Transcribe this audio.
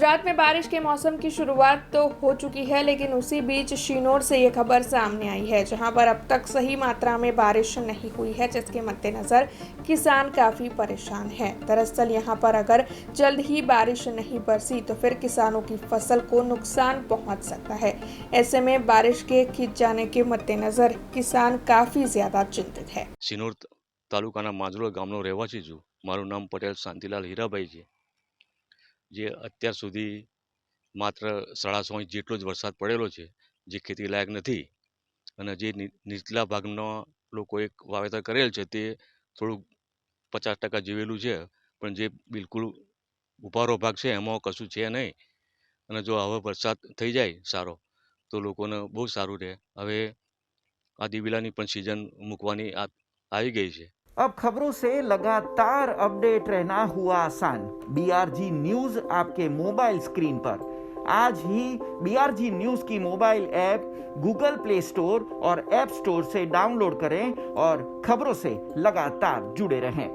गुजरात में बारिश के मौसम की शुरुआत तो हो चुकी है, लेकिन उसी बीच शिनोर से ये खबर सामने आई है, जहां पर अब तक सही मात्रा में बारिश नहीं हुई है, जिसके मद्देनजर किसान काफी परेशान हैं। दरअसल यहां पर अगर जल्द ही बारिश नहीं बरसी तो फिर किसानों की फसल को नुकसान पहुंच सकता है। ऐसे में बारिश के खिंच जाने के मद्देनजर किसान काफी ज्यादा चिंतित है। સિનોર તાલુકાના માંજરોળ ગામનો રહેવાસી છું. મારું નામ પટેલ શાંતિલાલ હીરાભાઈ છે. જે અત્યાર સુધી માત્ર 6.5 ઇંચ જેટલો જ વરસાદ પડેલો છે, જે ખેતી લાયક નથી. અને જે નીચલા ભાગના લોકોએ વાવેતર કરેલ છે તે થોડુંક 50% જીવેલું છે, પણ જે બિલકુલ ઉભારો ભાગ છે એમાં કશું છે નહીં. અને જો હવે વરસાદ થઈ જાય સારો તો લોકોને બહુ સારું રહે. હવે આ દિવેલાની પણ સિઝન મૂકવાની આવી ગઈ છે. अब खबरों से लगातार अपडेट रहना हुआ आसान। बीआरजी न्यूज आपके मोबाइल स्क्रीन पर। आज ही बीआरजी न्यूज की mobile app Google play store और ऐप स्टोर से डाउनलोड करें और खबरों से लगातार जुड़े रहें।